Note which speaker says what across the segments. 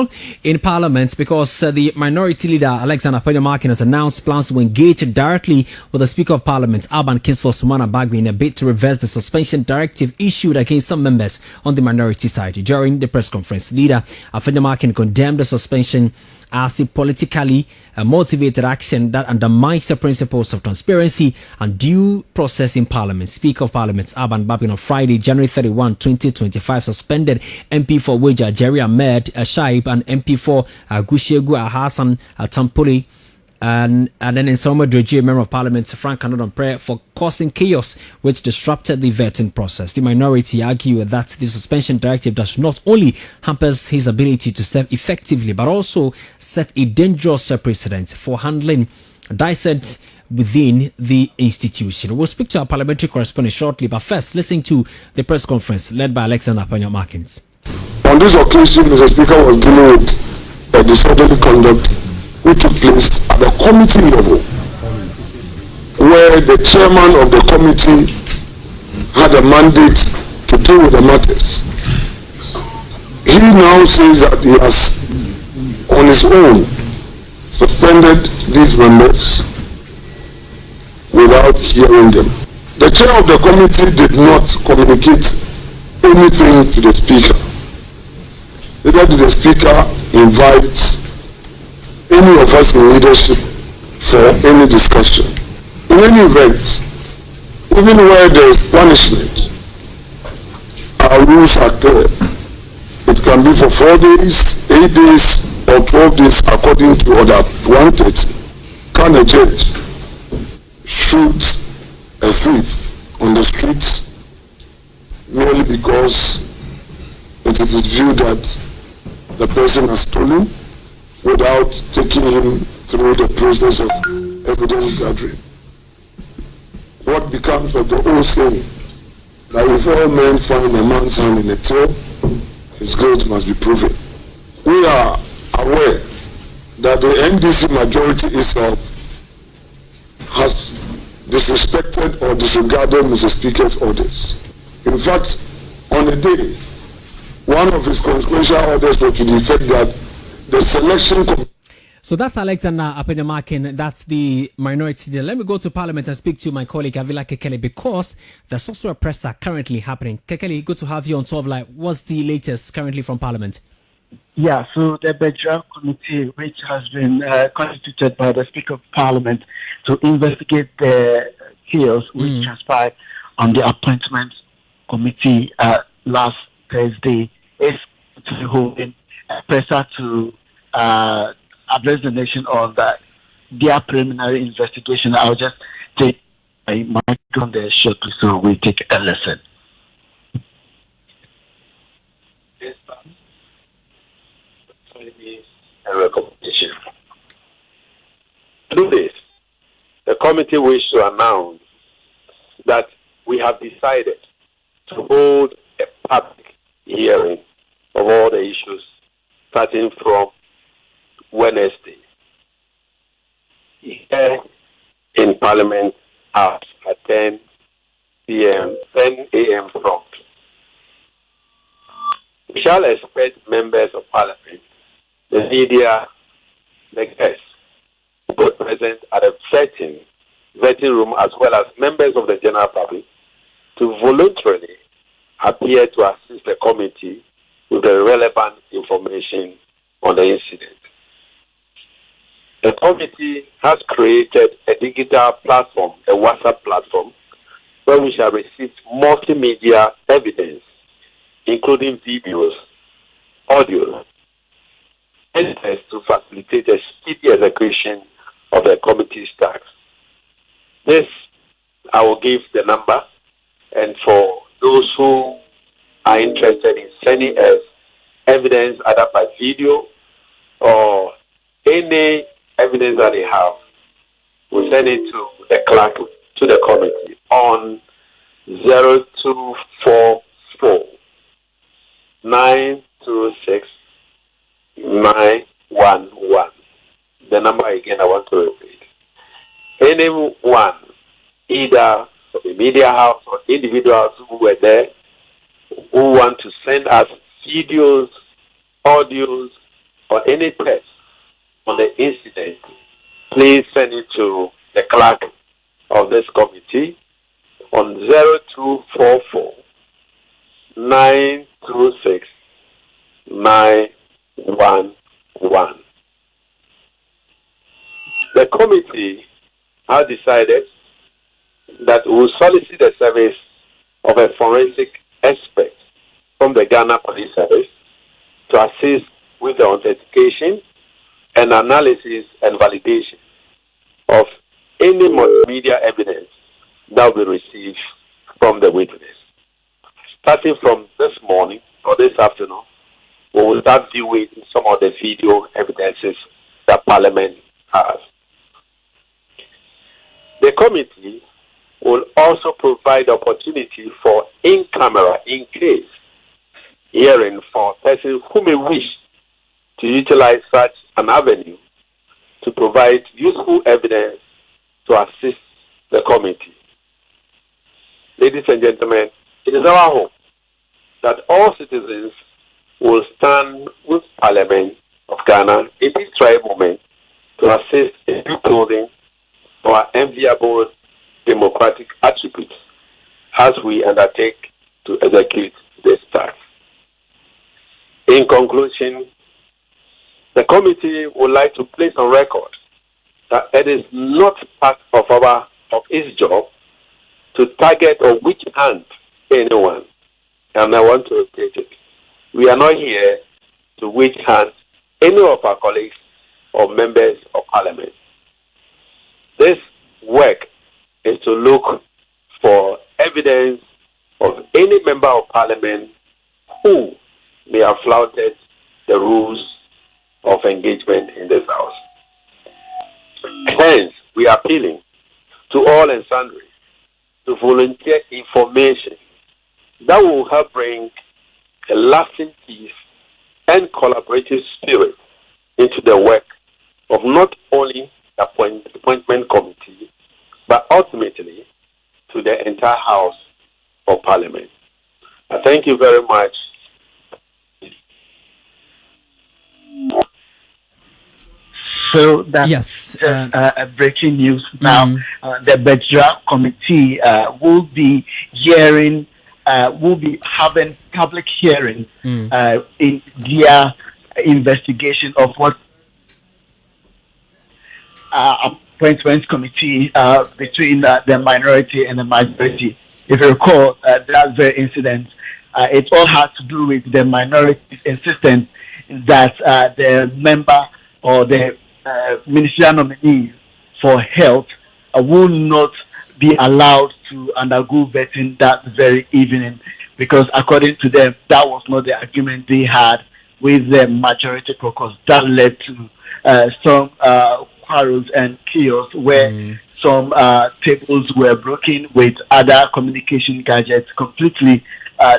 Speaker 1: trouble in Parliament because the minority leader Alexander Afenyo has announced plans to engage directly with the Speaker of Parliament, Alban Kingsford Sumana Bagby, in a bid to reverse the suspension directive issued against some members on the minority side. During the press conference, leader Afenyo condemned the suspension as a politically motivated action that undermines the principles of transparency and due process in Parliament. Speaker of Parliament Alban Bagby on Friday, January 31, 2025, suspended MP for Weja Jerry Ahmed Shaib and MP for Gushegu Hassan Tampoli and then in Salma Dreji, Member of Parliament Frank Dompreh, for causing chaos which disrupted the vetting process. The minority argue that the suspension directive does not only hampers his ability to serve effectively but also set a dangerous precedent for handling dissect within the institution. We'll speak to our parliamentary correspondent shortly, but first, listen to the press conference led by Alexander Afenyo.
Speaker 2: On this occasion, Mr. Speaker was dealing with a disorderly conduct which took place at the committee level, where the chairman of the committee had a mandate to deal with the matters. He now says that he has, on his own, suspended these members without hearing them. The chair of the committee did not communicate anything to the speaker. Neither did the speaker invite any of us in leadership for any discussion. In any event, even where there is punishment, our rules are clear. It can be for 4 days, 8 days, or 12 days according to order 130. Can a judge shoot a thief on the streets merely because it is viewed that the person has stolen, without taking him through the process of evidence gathering? What becomes of the old saying that if all men find a man's hand in a till, his guilt must be proven? We are aware that the NDC majority itself has disrespected or disregarded Mr. Speaker's orders. In fact, on a day, one of his consequential orders was to the effect that the selection.
Speaker 1: So that's Alexander Afenyo. That's the minority leader. Let me go to Parliament and speak to my colleague Avila Kekele, because there's also a presser currently happening. Kekele, good to have you on 12 Live. What's the latest currently from Parliament?
Speaker 3: Yeah, so the Bedrock Committee, which has been constituted by the Speaker of Parliament to investigate the chaos which transpired on the Appointment Committee last Thursday, is holding a presser to address the nation on that their preliminary investigation. I'll just take my mic on there shortly so we take a lesson.
Speaker 4: A recommendation. To do this, the committee wishes to announce that we have decided to hold a public hearing of all the issues starting from Wednesday here in Parliament at 10 a.m. prompt. We shall expect members of Parliament, the media, the guests, both present at a vetting room, as well as members of the general public, to voluntarily appear to assist the committee with the relevant information on the incident. The committee has created a digital platform, a WhatsApp platform, where we shall receive multimedia evidence, including videos, audio, and tests to facilitate a speedy execution of the committee's tasks. This, I will give the number, and for those who are interested in sending us evidence either by video or any evidence that they have, we'll send it to the clerk, to the committee on 0244 926 911. The number again I want to repeat. Anyone, either from the media house or individuals who were there, who want to send us videos, audios, or any test on the incident, please send it to the clerk of this committee on 0244 926 911. The committee has decided that we will solicit the service of a forensic expert from the Ghana Police Service to assist with the authentication and analysis and validation of any multimedia evidence that will be received from the witness. Starting from this morning or this afternoon, we will start viewing some of the video evidences that Parliament has. The committee will also provide opportunity for in-camera, in-case hearing for persons who may wish to utilize such an avenue to provide useful evidence to assist the committee. Ladies and gentlemen, it is our hope that all citizens will stand with Parliament of Ghana in this trying moment to assist in rebuilding our enviable democratic attributes as we undertake to execute this task. In conclusion, the committee would like to place on record that it is not part of its job to target or witch hunt anyone. And I want to repeat it. We are not here to witch hunt any of our colleagues or members of Parliament. This work is to look for evidence of any member of Parliament who may have flouted the rules of engagement in this House. Hence, we are appealing to all and sundry to volunteer information that will help bring a lasting peace and collaborative spirit into the work of not only the appointment committee, but ultimately to the entire House of Parliament. I thank you very much.
Speaker 3: So that's
Speaker 1: yes,
Speaker 3: breaking news now. The Bedra committee will be hearing, will be having public hearing in their investigation of what appointment committee between the minority and the majority. If you recall, that very incident, it all had to do with the minority's insistence that the member or the ministerial nominee for health will not be allowed to undergo vetting that very evening, because according to them, that was not the agreement they had with the majority caucus. That led to some quarrels and chaos where some tables were broken with other communication gadgets completely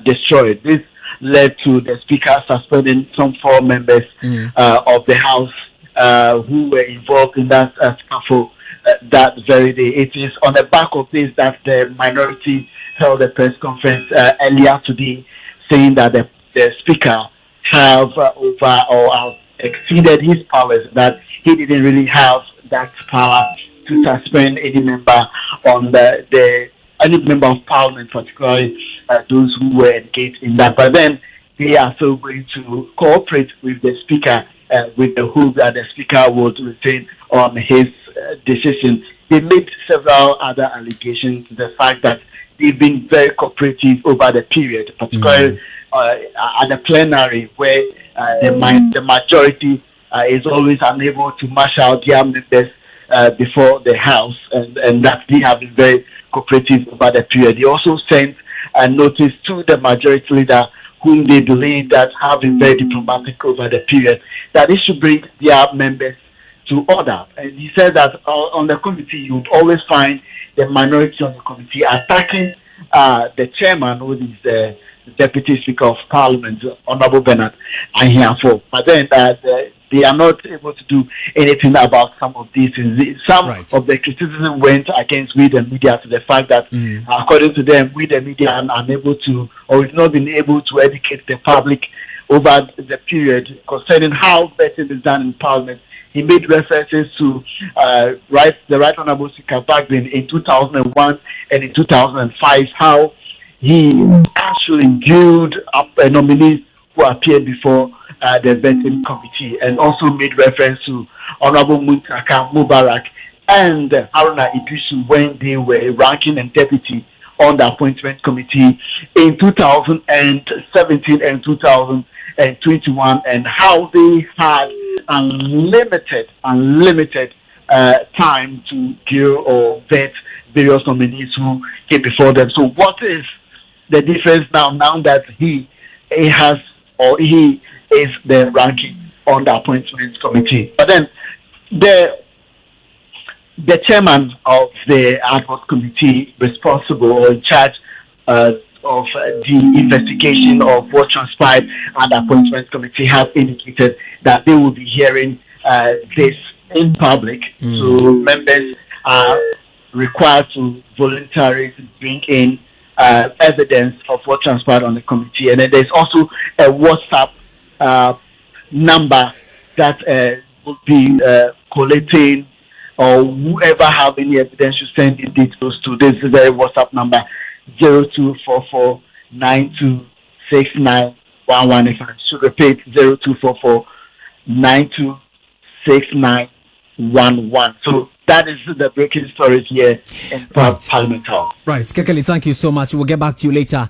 Speaker 3: destroyed. This led to the speaker suspending some 4 members of the House who were involved in that scuffle that very day. It is on the back of this that the minority held a press conference earlier today saying that the speaker have exceeded his powers, that he didn't really have that power to suspend any member on any member of Parliament, particularly those who were engaged in that. But then they are still going to cooperate with the speaker with the hope that the speaker would retain on his decision. They made several other allegations. The fact that they've been very cooperative over the period, particularly at the plenary, where the majority is always unable to marshal their members before the House, and that they have been very cooperative over the period. They also sent a notice to the majority leader, whom they believe that have been very diplomatic over the period, that they should bring their members to order. And he said that on the committee, you would always find the minority on the committee attacking the chairman, who is the Deputy Speaker of Parliament, Honorable Bernard Ahiafo. But then they are not able to do anything about some of these things. Some of the criticism went against we the media, to the fact that, according to them, we the media are unable to, or we've not been able to educate the public over the period concerning how vetting is done in Parliament. He made references to the Right Honourable Speaker Bagbin in 2001 and in 2005, how he actually viewed up nominees who appeared before the vetting committee, and also made reference to Honourable Muntaka Mubarak and Haruna Idrisu when they were ranking and deputy on the appointment committee in 2017 and 2021, and how they had unlimited time to hear or vet various nominees who came before them. So what is the difference now that he is the ranking on the appointment committee? But then the chairman of the ad hoc committee responsible or in charge of the investigation of what transpired at the appointment committee have indicated that they will be hearing this in public. So members are required to voluntarily bring in evidence of what transpired on the committee. And then there's also a WhatsApp number that will be collating, or whoever have any evidence should send in details to this very WhatsApp number, 0244-926911. If I should repeat, 0244-926911. So that is the breaking stories here in Parliament Hall.
Speaker 1: Right, Kekeli, thank you so much. We'll get back to you later.